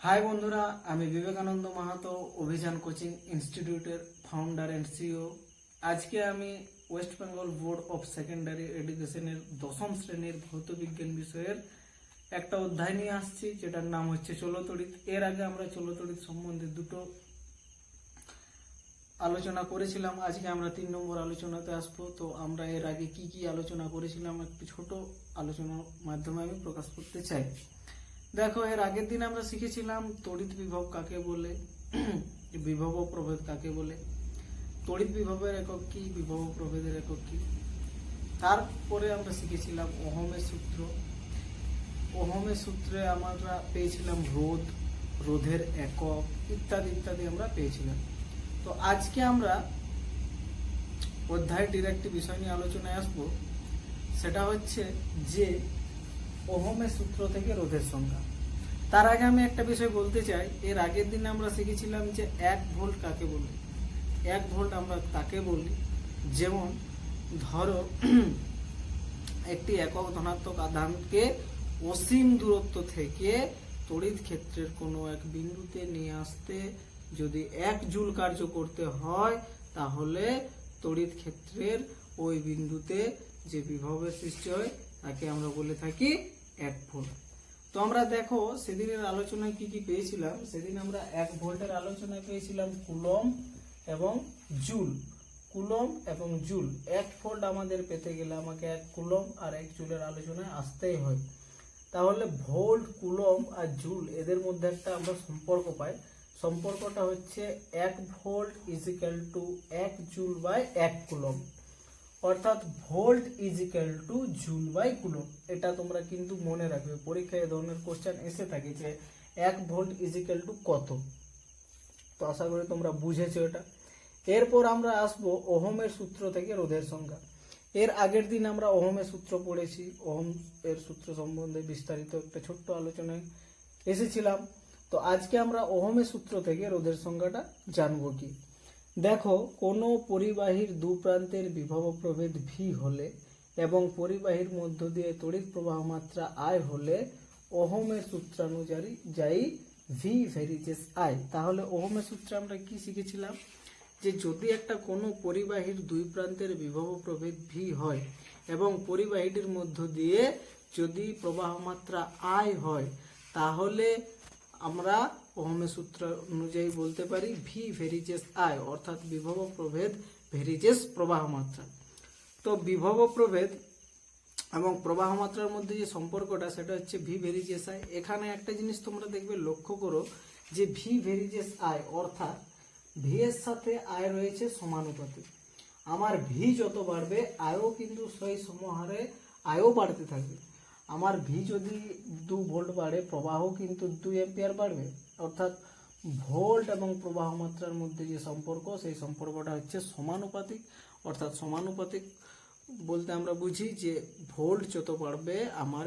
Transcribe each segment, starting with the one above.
High বন্ধুরা, আমি বিবেকানন্দ মাহাতো অভিযান কোচিং ইনস্টিটিউটের ফাউন্ডার অ্যান্ড সিইও। আজকে আমি West Bengal board of secondary এডুকেশনের 10ম শ্রেণীর ভৌত বিজ্ঞান বিষয়ের একটা অধ্যায় নিয়ে আসছি, যেটার নাম হচ্ছে চলতড়িৎ। এর আগে আমরা চলতড়িৎ সম্বন্ধে দুটো আলোচনা করেছিলাম। আজকে আমরা 3 নম্বর আলোচনাতে আসবো। তো আমরা এর আগে কি কি আলোচনা করেছিলাম একটু ছোট আলোচনার মাধ্যমে আমি প্রকাশ করতে চাই। দেখো, এর আগের দিন আমরা শিখেছিলাম তড়িৎ বিভব কাকে বলে, বিভব ও প্রভেদ কাকে বলে, তড়িৎ বিভবের একক কি, বিভব ও প্রভেদের একক কি। তারপরে আমরা শিখেছিলাম ওহমের সূত্র। ওহমের সূত্রে আমরা পেয়েছিলাম রোধ, রোধের একক ইত্যাদি ইত্যাদি আমরা পেয়েছিলাম। তো আজকে আমরা অধ্যায়টির একটি বিষয় নিয়ে আলোচনায় আসবো। সেটা হচ্ছে যে ওহমের সূত্র থেকে রোধের সংজ্ঞা। তার আগে আমি একটা বিষয় বলতে চাই। এর আগের দিন আমরা শিখেছিলাম যে 1 ভোল্ট কাকে বলে। 1 ভোল্ট আমরা তাকে বলি, যেমন ধরো একটি একক ধনাত্মক আধানকে অসীম দূরত্ব থেকে তড়িৎ ক্ষেত্রের কোনো এক বিন্দুতে নিয়ে আসতে যদি 1 জুল কার্য করতে হয়, তাহলে তড়িৎ ক্ষেত্রের ওই বিন্দুতে যে বিভবের সৃষ্টি হয় তাকে আমরা বলে থাকি 1 ভোল্ট। তো আমরা দেখো সেদিনের আলোচনায় কি কি পেয়েছিলাম। সেদিন আমরা 1 ভোল্টের আলোচনায় পেয়েছিলাম কুলম এবং জুল। কুলম এবং জুল। 1 ভোল্ট আমাদের পেতে গেলে আমাকে 1 কুলম আর 1 জুলের আলোচনায় আসতেই হয়। তাহলে ভোল্ট, কুলম আর জুল এদের মধ্যে একটা আমরা সম্পর্ক পাই। সম্পর্কটা হচ্ছে 1 volt is equal to 1 joule by 1 coulomb, অর্থাৎ volt is equal to joule by coulomb. এটা তোমরা কিন্তু মনে রাখবে, পরীক্ষায় এ ধরনের কোশ্চেন এসে থাকে যে 1 ভোল্ট ইজ ইকুয়াল টু কত। তো আশা করি তোমরা বুঝেছো এটা। এরপর আমরা আসবো ওহমের সূত্র থেকে রোধের সংজ্ঞা। এর আগের দিন আমরা ওহমের সূত্র পড়েছি। ওহম এর সূত্র সম্বন্ধে বিস্তারিত একটা ছোট্ট আলোচনায় এসেছিলাম। তো আজকে আমরা ওহমের সূত্র থেকে রোধের সংজ্ঞাটা জানবো কি। দেখো, কোনো পরিবাহীর দু প্রান্তের বিভব প্রভেদ ভি হলে এবং পরিবাহীর মধ্য দিয়ে তড়িৎ প্রবাহ মাত্রা আই হলে ওহমের সূত্রানুযায়ী ভি ভেরিজেস আই। তাহলে ওহমের সূত্রে আমরা কি শিখেছিলাম যে যদি একটা কোনো পরিবাহীর দুই প্রান্তের বিভব প্রভেদ ভি হয় এবং পরিবাহীটির মধ্য দিয়ে যদি প্রবাহ মাত্রা আই হয়, তাহলে আমরা ওহমের সূত্র অনুযায়ী বলতে পারি ভি ভেরিজেস আই, অর্থাৎ বিভব প্রভেদ ভেরিজেস প্রবাহ মাত্রা। তো বিভব প্রভেদ এবং প্রবাহ মাত্রার মধ্যে যে সম্পর্কটা, সেটা হচ্ছে ভি ভেরিজেস আই। এখানে একটা জিনিস তোমরা দেখবে, লক্ষ্য করো যে ভি ভেরিজেস আই অর্থাৎ ভি এর সাথে আই রয়েছে সমানুপাতিক। আমার ভি যত বাড়বে আয়ও কিন্তু সেই সমহারে আয়ও বাড়তে থাকবে। আমার ভি যদি 2 ভোল্ট বাড়ে, প্রবাহ কিন্তু 2 অ্যাম্পিয়ার বাড়বে। অর্থাৎ ভোল্ট এবং প্রবাহ মাত্রার মধ্যে যে সম্পর্ক, সেই সম্পর্কটা হচ্ছে সমানুপাতিক। অর্থাৎ সমানুপাতিক বলতে আমরা বুঝি যে ভোল্ট যত বাড়বে আমার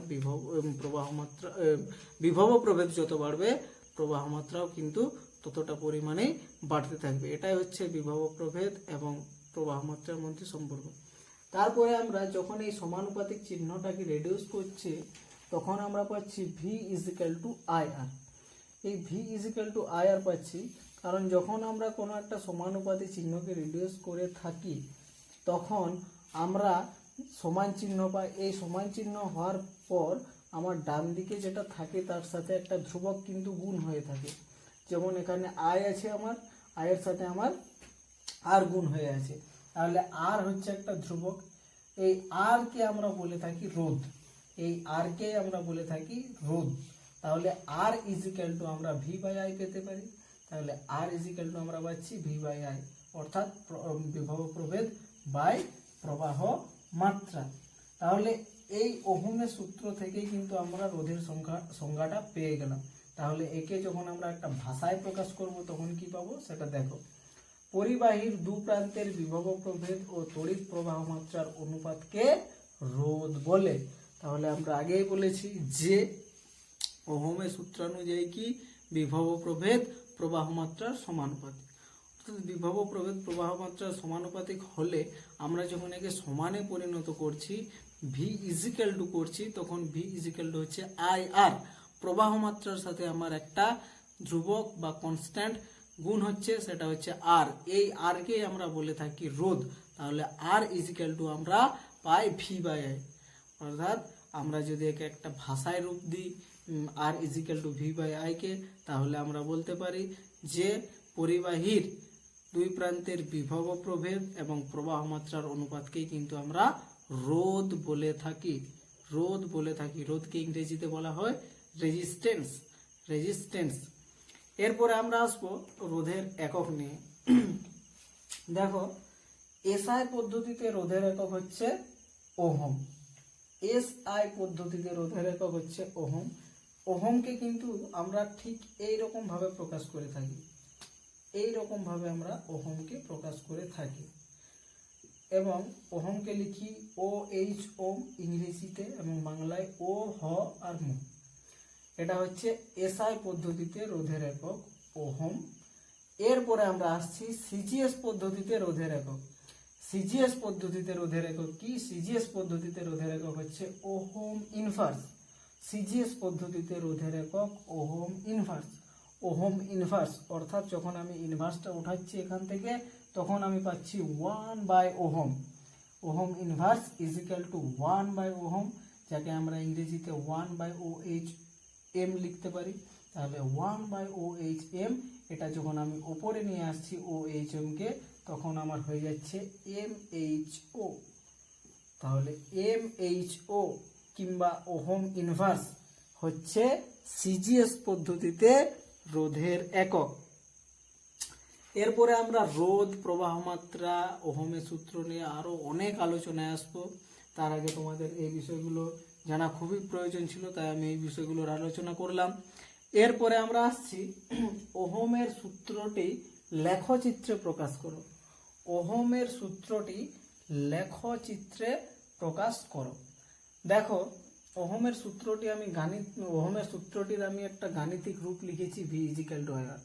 বিভব প্রভেদ যত বাড়বে, প্রবাহ মাত্রাও কিন্তু ততটা পরিমাণে বাড়তে থাকবে। এটাই হচ্ছে বিভব প্রভেদ এবং প্রবাহ মাত্রার মধ্যে সম্পর্ক। তারপরে আমরা যখন এই সমানুপাতিক চিহ্নটাকে রিডিউস করছি, তখন আমরা পাচ্ছি V is equal to I R. এই V is equal to I R পাচ্ছি কারণ যখন আমরা কোনো একটা সমানুপাতিক চিহ্নকে রিডিউস করে থাকি, তখন আমরা সমান চিহ্ন পাই। এই সমান চিহ্ন হওয়ার পর আমার ডান দিকে যেটা থাকে তার সাথে একটা ধ্রুবক কিন্তু গুণ হয়ে থাকে। যেমন এখানে আই আছে, আমার আয়ের সাথে আমার আর গুণ হয়ে আছে। তাহলে আর হচ্ছে একটা ধ্রুবক। এই আর কে আমরা বলে থাকি রোধ। এই আর কে আমরা বলে থাকি রোধ। তাহলে আর ইজ ইকুয়াল টু আমরা ভি বাই আই পেতে পারি। তাহলে আর ইজ ইকুয়াল টু আমরা পাচ্ছি ভি বাই আই, অর্থাৎ বিভব প্রভেদ বাই প্রবাহ মাত্রা। তাহলে এই ওহমের সূত্র থেকেই কিন্তু আমরা রোধের সংজ্ঞাটা পেয়ে গেলাম। তাহলে একে যখন আমরা একটা ভাষায় প্রকাশ করব তখন কি পাবো সেটা দেখো। পরিবাহীর দু প্রান্তের বিভব প্রভেদ ও তড়িৎ প্রবাহ মাত্রার অনুপাতকে রোধ বলে। তাহলে আমরা আগেই বলেছি যে ওহমের সূত্রানুযায়ী কি বিভব প্রভেদ প্রবাহ মাত্রার সমানুপাতিক। অর্থাৎ বিভব প্রভেদ প্রবাহ মাত্রার সমানুপাতিক হলে আমরা যখন একে সমানে পরিণত করছি, ভি ইজিক্যাল টু করছি, তখন ভি ইজিক্যাল টু হচ্ছে আই আর। প্রবাহ মাত্রার সাথে আমার একটা ধ্রুবক বা কনস্ট্যান্ট, গুণ হচ্ছে সেটা হচ্ছে আর। এই আর কে আমরা বলে থাকি রোধ। তাহলে আর ইজিক্যাল টু আমরা পাই ভি বাই আই। অর্থাৎ আমরা যদি একে একটা ভাষায় রূপ দিই R equal to V by I কে, তাহলে আমরা বলতে পারি যে পরিবাহীর দুই প্রান্তের বিভব ও প্রভেদ এবং প্রবাহ মাত্রার অনুপাতকেই কিন্তু আমরা রোধ বলে থাকি। রোধ বলে থাকি। রোধকে ইংরেজিতে বলা হয় রেজিস্ট্যান্স। রেজিস্ট্যান্স। এরপরে আমরা আসবো রোধের একক নিয়ে। দেখো, এসআই পদ্ধতিতে রোধের একক হচ্ছে ওহম। এসআই পদ্ধতিতে রোধের একক হচ্ছে ওহম। ওহমকে কিন্তু আমরা ঠিক এই রকম ভাবে প্রকাশ করে থাকি। এই রকম ভাবে আমরা ওহমকে প্রকাশ করে থাকি এবং ওহমকে লিখি ও এইচ ওম ইংরেজিতে এবং বাংলায় ও হ আর মু। এটা হচ্ছে এসআই পদ্ধতিতে রোধের একক ওহম। এরপরে আমরা আসছি সিজিএস পদ্ধতিতে রোধের একক। সিজিএস পদ্ধতিতে রোধের একক কি? সিজিএস পদ্ধতিতে রোধের একক হচ্ছে ওহম ইনভার্স। সিজিএস পদ্ধতিতে রোধের একক ওহম ইনভার্স। ওহম ইনভার্স অর্থাৎ যখন আমি ইনভার্সটা উঠাচ্ছি এখান থেকে, তখন আমি পাচ্ছি 1 by ohm. Ohm inverse is equal to 1 by ohm, যাকে আমরা ইংরেজিতে 1 বাই ও এইচ এম লিখতে পারি। তাহলে 1 বাই ও এইচ এম, এটা যখন আমি ওপরে নিয়ে আসছি ও এইচ এম কে, তখন আমার হয়ে যাচ্ছে এম এইচ ও। তাহলে এম এইচ ও কিংবা ওহম ইনভার্স হচ্ছে সিজিএস পদ্ধতিতে রোধের একক। এরপরে আমরা রোধ, প্রবাহ মাত্রা, ওহমের সূত্র নিয়ে আরো অনেক আলোচনায় আসবো। তার আগে তোমাদের এই বিষয়গুলো জানা খুবই প্রয়োজন ছিল, তাই আমি এই বিষয়গুলোর আলোচনা করলাম। এরপরে আমরা আসছি ওহমের সূত্রটি লেখচিত্রে প্রকাশ করো। ওহমের সূত্রটি লেখচিত্রে প্রকাশ করো। দেখো, ওহমের সূত্রটির আমি একটা গাণিতিক রূপ লিখেছি ভি ইজিক্যাল টু আই আর।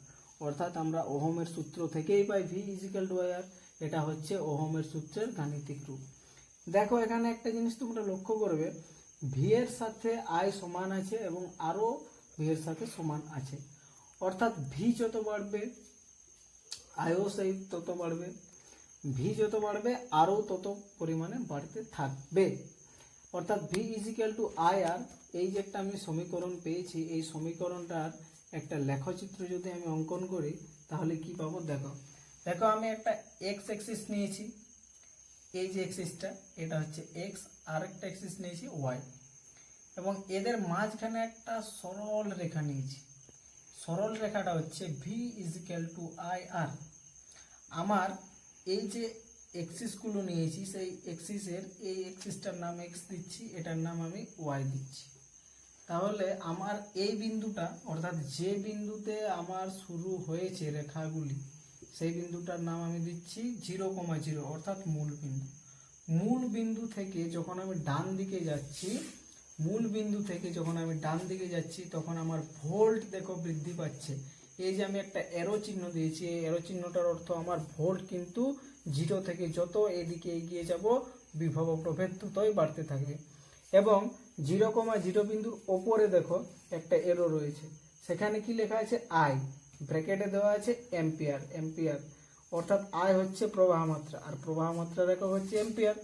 অর্থাৎ আমরা ওহমের সূত্র থেকেই পাই ভি ইজিক্যাল টু আই আর। এটা হচ্ছে ওহমের সূত্রের গাণিতিক রূপ। দেখো, এখানে একটা জিনিস তোমরা লক্ষ্য করবে, ভি এর সাথে আই সমান আছে এবং আরো ভি এর সাথে সমান আছে। অর্থাৎ ভি যত বাড়বে আইও সেই তত বাড়বে। ভি যত বাড়বে আরও তত পরিমাণে বাড়তে থাকবে। অর্থাৎ V is equal two I R, এই যে একটা আমি সমীকরণ পেয়েছি, এই সমীকরণটার একটা লেখচিত্র যদি আমি অঙ্কন করি তাহলে কি পাবো? দেখো দেখো আমি একটা এক্স অ্যাক্সিস নিয়েছি। এই যে অ্যাক্সিসটা, এটা হচ্ছে এক্স, আর একটা অ্যাক্সিস নিয়েছি ওয়াই, এবং এদের মাঝখানে একটা সরল রেখা নিয়েছি। সরল রেখাটা হচ্ছে ভি ইজিক্যাল টু আই আর। আমার এই যে এক্সিসগুলো নিয়েছি, সেই এক্সিসের এই এক্সিসটার নাম এক্স দিচ্ছি, এটার নাম আমি ওয়াই দিচ্ছি। তাহলে আমার এই বিন্দুটা, অর্থাৎ যে বিন্দুতে আমার শুরু হয়েছে রেখাগুলি, সেই বিন্দুটার নাম আমি দিচ্ছি 0,0, অর্থাৎ মূল বিন্দু। মূল বিন্দু থেকে যখন আমি ডান দিকে যাচ্ছি, তখন আমার ভোল্ট দেখো বৃদ্ধি পাচ্ছে। এই যে আমি একটা এরো চিহ্ন দিয়েছি, এই এরো চিহ্নটার অর্থ আমার ভোল্ট কিন্তু 0 থেকে যত এদিকে এগিয়ে যাব বিভব প্রভেদ ততই বাড়তে থাকবে। এবং 0,0 বিন্দুর ওপরে দেখো একটা এরো রয়েছে, সেখানে কি লেখা আছে? আই, ব্র্যাকেটে দেওয়া আছে এম্পিয়ার। এম্পিয়ার অর্থাৎ আই হচ্ছে প্রবাহ মাত্রা, আর প্রবাহ মাত্রার একক হচ্ছে এম্পিয়ার।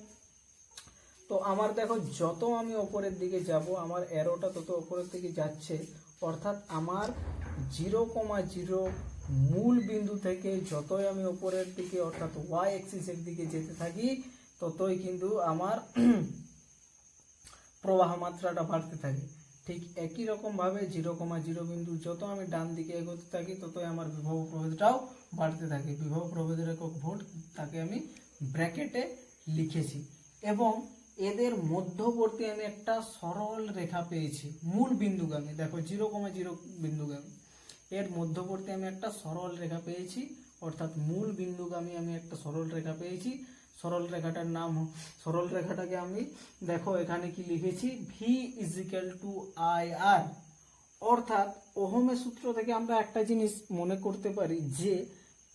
তো আমার দেখো, যত আমি ওপরের দিকে যাব আমার এরোটা তত ওপরের দিকে যাচ্ছে। অর্থাৎ আমার 0,0 মূল বিন্দু থেকে যতই আমি ওপরের দিকে অর্থাৎ ওয়াই অ্যাক্সিসের দিকে যেতে থাকি, ততই কিন্তু আমার প্রবাহ মাত্রাটা বাড়তে থাকে। ঠিক একই রকম ভাবে 0,0 বিন্দু যত আমি ডান দিকে এগোতে থাকি, ততই আমার বিভব প্রভেদটাও বাড়তে থাকে। বিভব প্রভেদের একক ভোল্ট, তাকে আমি ব্র্যাকেটে লিখেছি। এবং এদের মধ্যবর্তী আমি একটা সরল রেখা পেয়েছি মূল বিন্দুগামী। দেখো 0,0 বিন্দুগামী, এর মধ্যবর্তী আমি একটা সরল রেখা পেয়েছি, অর্থাৎ মূল বিন্দুগামী আমি একটা সরল রেখা পেয়েছি। সরল রেখাটাকে আমি দেখো এখানে কি লিখেছি? ভি ইজিক্যাল টু আই আর। অর্থাৎ ওহমের সূত্র থেকে আমরা একটা জিনিস মনে করতে পারি যে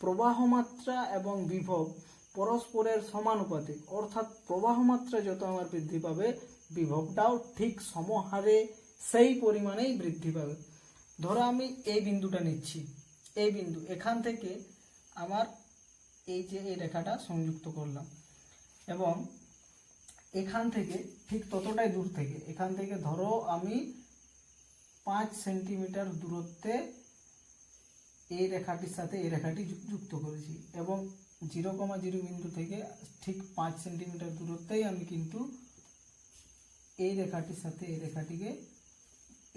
প্রবাহ মাত্রা এবং বিভব পরস্পরের সমানুপাতিক। অর্থাৎ প্রবাহ মাত্রা যত আমার বৃদ্ধি পাবে, বিভবটাও ঠিক সমহারে সেই পরিমাণেই বৃদ্ধি পাবে। ধরো আমি এই বিন্দুটা নিচ্ছি, এই বিন্দু এখান থেকে আমার এই যে এই রেখাটা সংযুক্ত করলাম, এবং এখান থেকে ঠিক ততটাই দূর থেকে, এখান থেকে ধরো আমি 5 সেন্টিমিটার দূরত্বে এই রেখাটির সাথে এই রেখাটি যুক্ত করেছি, এবং 0,0 বিন্দু থেকে ঠিক 5 সেন্টিমিটার দূরত্বেই আমি কিন্তু এই রেখাটির সাথে এই রেখাটিকে,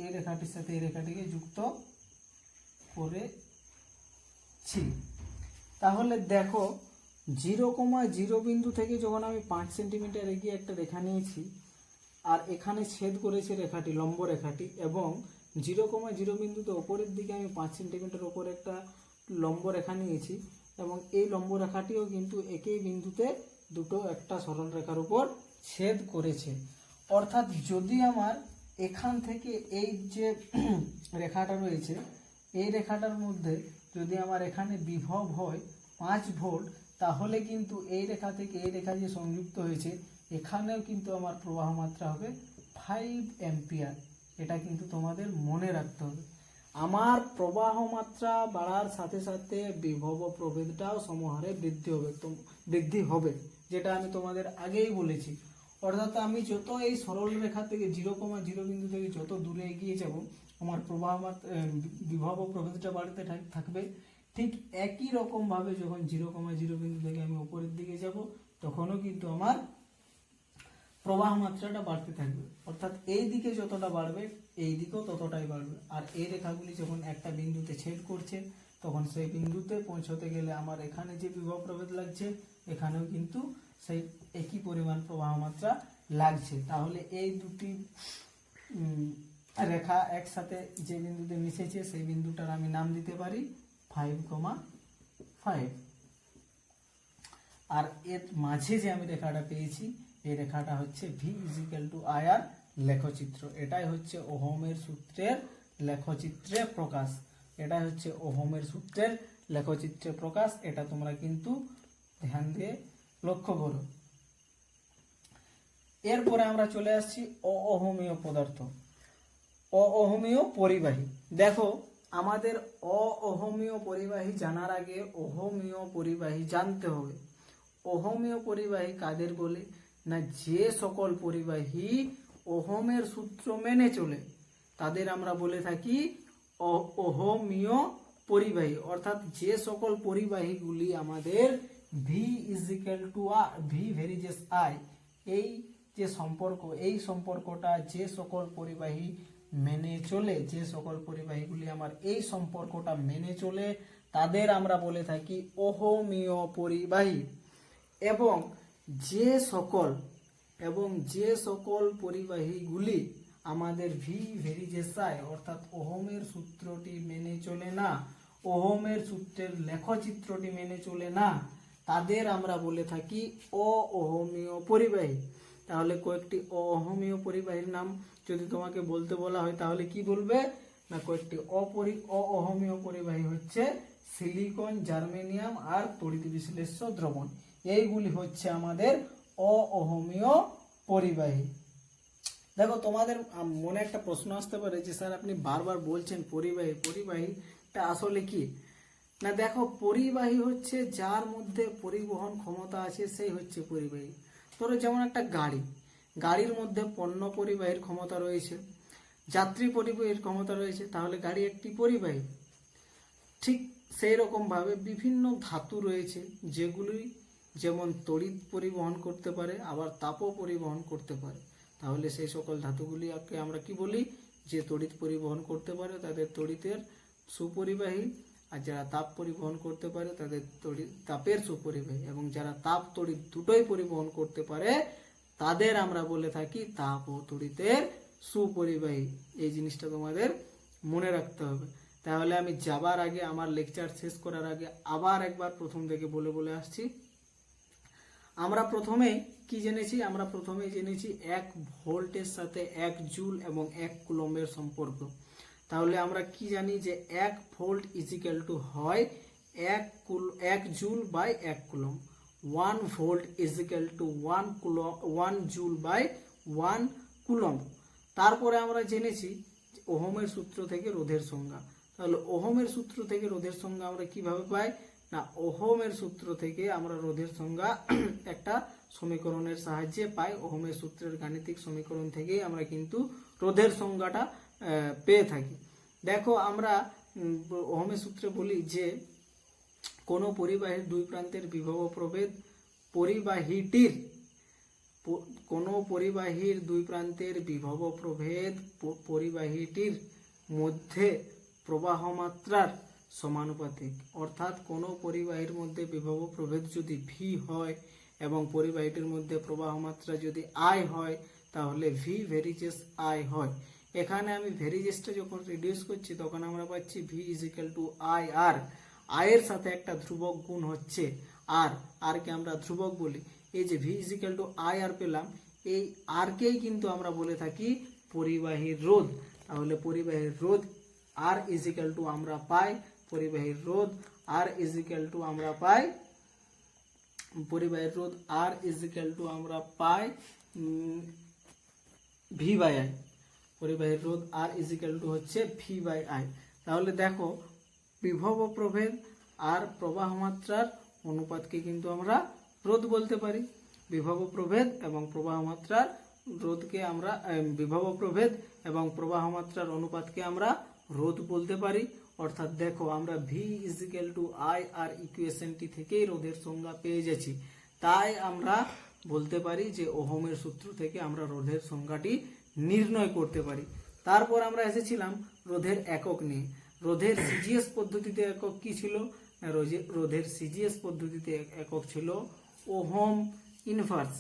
এই রেখাটির সাথে এই রেখাটিকে যুক্ত করেছি। তাহলে দেখো 0,0 বিন্দু থেকে যখন আমি 5 সেন্টিমিটার এগিয়ে একটা রেখা নিয়েছি, আর এখানে ছেদ করেছে রেখাটি, লম্ব রেখাটি, এবং 0,0 বিন্দুতে ওপরের দিকে আমি 5 সেন্টিমিটার ওপরে একটা লম্ব রেখা নিয়েছি, এবং এই লম্ব রেখাটিও কিন্তু একই বিন্দুতে দুটো একটা সরল রেখার উপর ছেদ করেছে। অর্থাৎ যদি আমার এখান থেকে এই যে রেখাটা রয়েছে, এই রেখাটার মধ্যে যদি আমার এখানে বিভব হয় 5 ভোল্ট, তাহলে কিন্তু এই রেখা থেকে এই রেখা যে সংযুক্ত হয়েছে, এখানেও কিন্তু আমার প্রবাহ মাত্রা হবে 5 অ্যাম্পিয়ার। এটা কিন্তু তোমাদের মনে রাখতে হবে। আমার প্রবাহ মাত্রা বাড়ার সাথে সাথে বিভব প্রভেদটাও সমহারে বৃদ্ধি হবে, যেটা আমি তোমাদের আগেই বলেছি। অর্থাৎ আমি যত এই সরল রেখা থেকে 0,0 বিন্দু থেকে যত দূরে এগিয়ে যাব, আমার প্রবাহ মাত্রা বিভব প্রভেদটা বাড়তে থাকবে। ঠিক একই রকম ভাবে যখন 0,0 বিন্দু থেকে আমি উপরের দিকে যাব, তখনও কিন্তু আমার প্রবাহ মাত্রাটা বাড়তে থাকবে। অর্থাৎ এই দিকে যতটা বাড়বে, এই দিকেও ততটাই বাড়বে। আর এই রেখাগুলি যখন একটা বিন্দুতে ছেদ করছে, তখন সেই বিন্দুতে পৌঁছতে গেলে আমার এখানে যে বিভব প্রভেদ লাগছে, এখানেও কিন্তু সেই একই পরিমাণ প্রবাহ মাত্রা লাগছে। তাহলে এই দুটি রেখা একসাথে যে বিন্দুতে মিশেছে, সেই বিন্দুটার আমি নাম দিতে পারি 5,5। আর এর মাঝে যে আমি রেখাটা পেয়েছি, এই রেখাটা হচ্ছে V = I। লেখচিত্র এটাই হচ্ছে ওহমের সূত্রের লেখচিত্রে প্রকাশ। এটাই হচ্ছে ওহমের সূত্রের লেখচিত্রে প্রকাশ। এটা তোমরা কিন্তু ধ্যান দিয়ে লক্ষ্য করো। এরপরে আমরা চলে আসছি অওহমীয় পদার্থ, অওহমীয় পরিবাহী। দেখো আমাদের অওহমীয় পরিবাহী জানার আগে ওহমীয় পরিবাহী জানতে হবে। ওহমীয় পরিবাহী কাদের বলে? না, যে সকল পরিবাহী ওহমের সূত্র মেনে চলে তাদের আমরা বলে থাকি ওহমীয় পরিবাহী। অর্থাৎ যে সকল পরিবাহীগুলি আমাদের V = I, এই যে সম্পর্ক, এই সম্পর্কটা যে সকল পরিবাহী মেনে চলে, যে সকল পরিবাহীগুলি আমার এই সম্পর্কটা মেনে চলে, তাদের আমরা বলে থাকি ওহমীয় পরিবাহী। এবং যে সকল পরিবাহীগুলি আমাদের V = I অর্থাৎ ওহমের সূত্রটি মেনে চলে না, ওহমের সূত্রের লেখচিত্রটি মেনে চলে না, তাদের আমরা বলে থাকি অওহমীয় পরিবাহী। তাহলে কয়েকটি অওহমীয় পরিবাহীর নাম যদি তোমাকে বলতে বলা হয়, তাহলে কি বলবে? না, কয়েকটি অওহমীয় পরিবাহী হচ্ছে সিলিকন, জার্মেনিয়াম আর তড়িৎ বিশ্লেষ্য দ্রবণ। এইগুলি হচ্ছে আমাদের অওহমীয় পরিবাহী। দেখো তোমাদের মনে একটা প্রশ্ন আসতে পারে যে স্যার আপনি বারবার বলছেন পরিবাহীটা আসলে কি? না দেখো, পরিবাহী হচ্ছে যার মধ্যে পরিবহন ক্ষমতা আছে, সেই হচ্ছে পরিবাহী। ধরো যেমন একটা গাড়ির মধ্যে পণ্য পরিবাহীর ক্ষমতা রয়েছে, যাত্রী পরিবাহীর ক্ষমতা রয়েছে, তাহলে গাড়ি একটি পরিবাহী। ঠিক সেই রকম ভাবে বিভিন্ন ধাতু রয়েছে যেগুলি যেমন তড়িৎ পরিবহন করতে পারে, আবার তাপও পরিবহন করতে পারে। তাহলে সেই সকল ধাতুগুলিকে আমরা কি বলি? যে তড়িৎ পরিবহন করতে পারে তাদের তড়িতের সুপরিবাহী, আর যারা তাপ পরিবহন করতে পারে তাদের তাপের সুপরিবাহী, এবং যারা তাপ তড়িৎ দুটোই পরিবহন করতে পারে তাদের আমরা বলে থাকি তাপ ও তড়িতের সুপরিবাহী। এই জিনিসটা তোমাদের মনে রাখতে হবে। তাহলে আমি যাবার আগে, আমার লেকচার শেষ করার আগে আবার একবার প্রথম থেকে বলে আসছি। আমরা প্রথমে কি জেনেছি? আমরা প্রথমে জেনেছি 1 ভোল্টের সাথে 1 জুল এবং 1 কুলম্বের সম্পর্ক। তাহলে আমরা কি জানি যে 1 ভোল্ট = হয় 1 joule by 1 coulomb. 1 volt = 1 joule by 1 coulomb. তারপরে আমরা জেনেছি ওহমের সূত্র থেকে রোধের সংজ্ঞা। তাহলে ওহমের সূত্র থেকে রোধের সংজ্ঞা আমরা কিভাবে পাই? না, ওহমের সূত্র থেকে আমরা রোধের সংজ্ঞা একটা সমীকরণের সাহায্যে পাই। ওহমের সূত্রের গাণিতিক সমীকরণ থেকেই আমরা কিন্তু রোধের সংজ্ঞাটা পেয়ে থাকি। দেখো আমরা ওহমের সূত্রে বলি যে কোনো পরিবাহীর দুই প্রান্তের বিভব প্রভেদ কোনো পরিবাহীর দুই প্রান্তের বিভব প্রভেদ পরিবাহীটির মধ্যে প্রবাহ মাত্রার সমানুপাতিক। অর্থাৎ কোনো পরিবাহীর মধ্যে বিভব প্রভেদ যদি ভি হয় এবং পরিবাহীটির মধ্যে প্রবাহ মাত্রা যদি আই হয়, তাহলে ভি ভেরিজেস আই হয়। এখানে আমি ভেরিজেসটা যখন রিডিউস করছি তখন আমরা পাচ্ছি V is equal to I R. আয়ের সাথে একটা ধ্রুবক গুণ হচ্ছে আর, আরকে আমরা ধ্রুবক বলি। এই যে V is equal to I R পেলাম, এই আরকেই কিন্তু আমরা বলে থাকি পরিবাহীর রোধ। তাহলে পরিবাহীর রোধ আর ইজ ইকুয়াল টু আমরা পাই পরিবাহীর রোধ আর ইজ ইকুয়াল টু আমরা পাই পরিবাহীর রোধ আর ইজ ইকুয়াল টু আমরা পাই ভি বাই আই। পরিবাহীর রোধ আর ইজ ইকুয়াল টু হচ্ছে ভি বাই আই। তাহলে দেখো বিভব প্রভেদ আর প্রবাহ মাত্রার অনুপাতকে কিন্তু আমরা রোধ বলতে পারি। বিভব প্রভেদ এবং প্রবাহ মাত্রার রোধকে আমরা বিভব প্রভেদ এবং প্রবাহ মাত্রার অনুপাতকে আমরা রোধ বলতে পারি। অর্থাৎ দেখো আমরা V is equal to I R ইকুয়েশনটি থেকেই রোধের সংজ্ঞা পেয়ে যাচ্ছি। তাই আমরা বলতে পারি যে ওহমের সূত্র থেকে আমরা রোধের সংজ্ঞাটি নির্ণয় করতে পারি। তারপর আমরা এসেছিলাম রোধের একক নিয়ে। রোধের সিজিএস পদ্ধতিতে একক কি ছিল? রোধের সিজিএস পদ্ধতিতে একক ছিল ওহম ইনভার্স।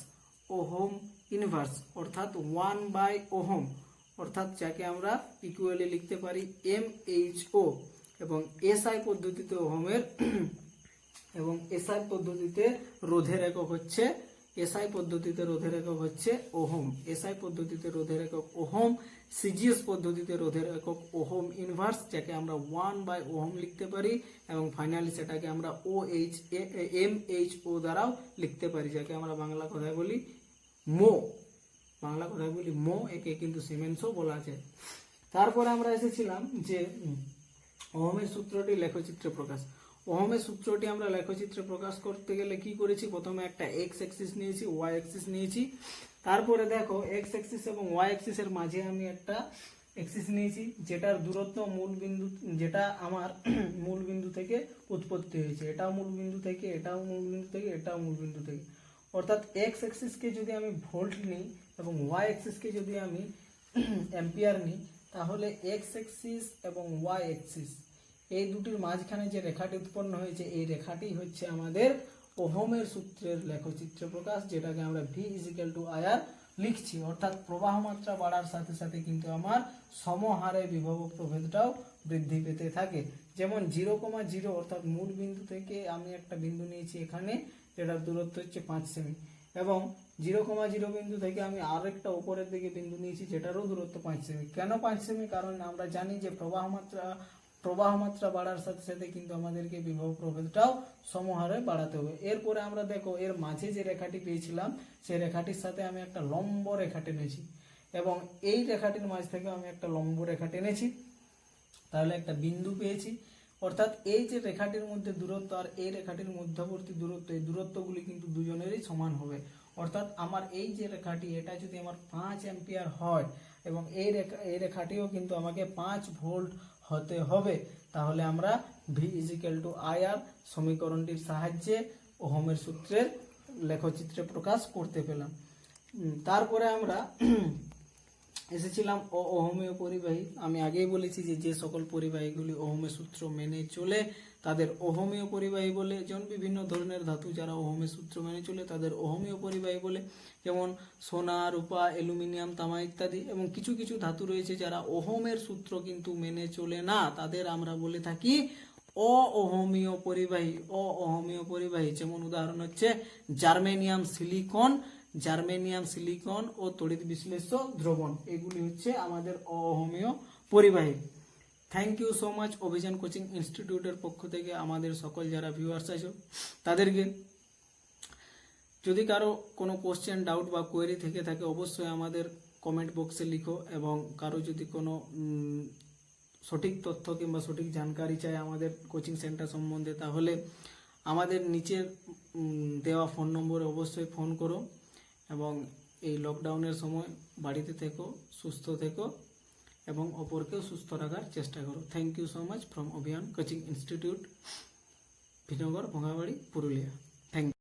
ওহম ইনভার্স অর্থাৎ 1/ওহম, অর্থাৎ যাকে আমরা ইকুয়ালি লিখতে পারি MHO। এবং এসআই পদ্ধতিতে ওহমের এবং এসআই পদ্ধতিতে রোধের একক হচ্ছে ওহম। এসআই পদ্ধতিতে রোধের একক ওহম, সিজিএস পদ্ধতিতে রোধের একক ওহম ইনভার্স, যাকে আমরা 1/ওহম লিখতে পারি। এবং ফাইনালি সেটাকে আমরা MHO দ্বারাও লিখতে পারি, যাকে আমরা বাংলা কথায় বলি মো। একে কিন্তু সিমেন্সও বলা যায়। তারপরে আমরা এসেছিলাম যে ওহমের সূত্রটি লেখচিত্রে প্রকাশ। ওহমের সূত্রটি আমরা লেখচিত্রে প্রকাশ করতে গেলে কি করেছি? প্রথমে একটা এক্স অ্যাক্সিস নিয়েছি, ওয়াই অ্যাক্সিস নিয়েছি। তারপরে দেখো এক্স অ্যাক্সিস এবং ওয়াই অ্যাক্সিসের মাঝে আমি একটা অ্যাক্সিস নিয়েছি যেটার দূরত্ব যেটা আমার মূল বিন্দু থেকে উৎপত্তি হয়েছে। এটাও মূল বিন্দু থেকে, এটাও মূল বিন্দু থেকে, এটাও মূল বিন্দু থেকে। অর্থাৎ এক্স অ্যাক্সিসকে যদি আমি ভোল্ট নিই এবং ওয়াই অ্যাক্সিসকে যদি আমি অ্যাম্পিয়ার নিই, তাহলে এক্স অ্যাক্সিস এবং ওয়াই অ্যাক্সিস এই দুটির মাঝখানে যে রেখাটি উৎপন্ন হয়েছে, এই রেখাটি হচ্ছে আমাদের ওহমের সূত্রের লেখচিত্র প্রকাশ, যেটাকে আমরা V is equal to I R লিখছি। অর্থাৎ প্রবাহ মাত্রা বাড়ার সাথে সাথে কিন্তু আমার সমহারে বিভব প্রভেদটাও বৃদ্ধি পেতে থাকে। যেমন 0,0 অর্থাৎ মূল বিন্দু থেকে আমি একটা বিন্দু নিয়েছি এখানে, যেটার দূরত্ব হচ্ছে 5 সেমি, এবং 0,0 বিন্দু থেকে আমি আরেকটা উপরের দিকে বিন্দু নিয়েছি যেটারও দূরত্ব 5 সেমি। কেন 5 সেমি? কারণ আমরা জানি যে প্রবাহ মাত্রা বাড়ার সাথে সাথে কিন্তু আমাদেরকে বিভব প্রভেদটাও সমহারে বাড়াতে হবে। এরপরে আমরা দেখো এর মাঝে যে রেখাটি পেয়েছিলাম, সেই রেখাটির সাথে আমি একটা লম্ব রেখা টেনেছি, এবং এই রেখাটির মাঝ থেকে আমি একটা লম্ব রেখা টেনেছি, তাহলে একটা বিন্দু পেয়েছি। অর্থাৎ এই যে রেখাটির মধ্যে দূরত্ব আর এই রেখাটির মধ্যবর্তী দূরত্ব, এই দূরত্বগুলি কিন্তু দুজনেরই সমান হবে। অর্থাৎ আমার এই যে রেখাটি, এটা যদি আমার 5 অ্যাম্পিয়ার হয় এবং এই রেখাটিও কিন্তু আমাকে 5 ভোল্ট হতে হবে, তাহলে আমরা V is equal to I R সমীকরণটির সাহায্যে ওহমের সূত্রের লেখচিত্রে প্রকাশ করতে পেলাম। তারপরে আমরা এসেছিলাম অহমীয় পরিবাহী। আমি আগেই বলেছি যে সকল পরিবাহীগুলি ওহমের সূত্র মেনে চলে তাদের অহমীয় পরিবাহী বলে। যেমন বিভিন্ন ধরনের ধাতু যারা ওহমের সূত্র মেনে চলে তাদের অহমীয় পরিবাহী বলে, যেমন সোনা, রূপা, অ্যালুমিনিয়াম, তামা ইত্যাদি। এবং কিছু কিছু ধাতু রয়েছে যারা ওহমের সূত্র কিন্তু মেনে চলে না, তাদের আমরা বলে থাকি অহমীয় পরিবাহী। যেমন উদাহরণ হচ্ছে জার্মেনিয়াম, সিলিকন ও তড়িৎ বিশ্লেষ্য দ্রবণ। এগুলি হচ্ছে আমাদের অহমীয় পরিবাহী। থ্যাংক ইউ সো মাচ অভিযান কোচিং ইনস্টিটিউটের পক্ষ থেকে আমাদের সকল যারা ভিউয়ার্স আছো তাদেরকে। যদি কারো কোনো কোশ্চেন, ডাউট বা কোয়েরি থেকে থাকে অবশ্যই আমাদের কমেন্ট বক্সে লিখো, এবং কারো যদি কোনো সঠিক তথ্য কিংবা সঠিক জানকারি চাই আমাদের কোচিং সেন্টার সম্বন্ধে, তাহলে আমাদের নিচের দেওয়া ফোন নম্বরে অবশ্যই ফোন করো। এবং এই লকডাউনের সময় বাড়িতে থেকো, সুস্থ থেকো এবং অপরকেও সুস্থ রাখার চেষ্টা করো। Thank you so much from Abhiyan coaching institute, Bhinagar, Bhongabari, Purulia. Thank you.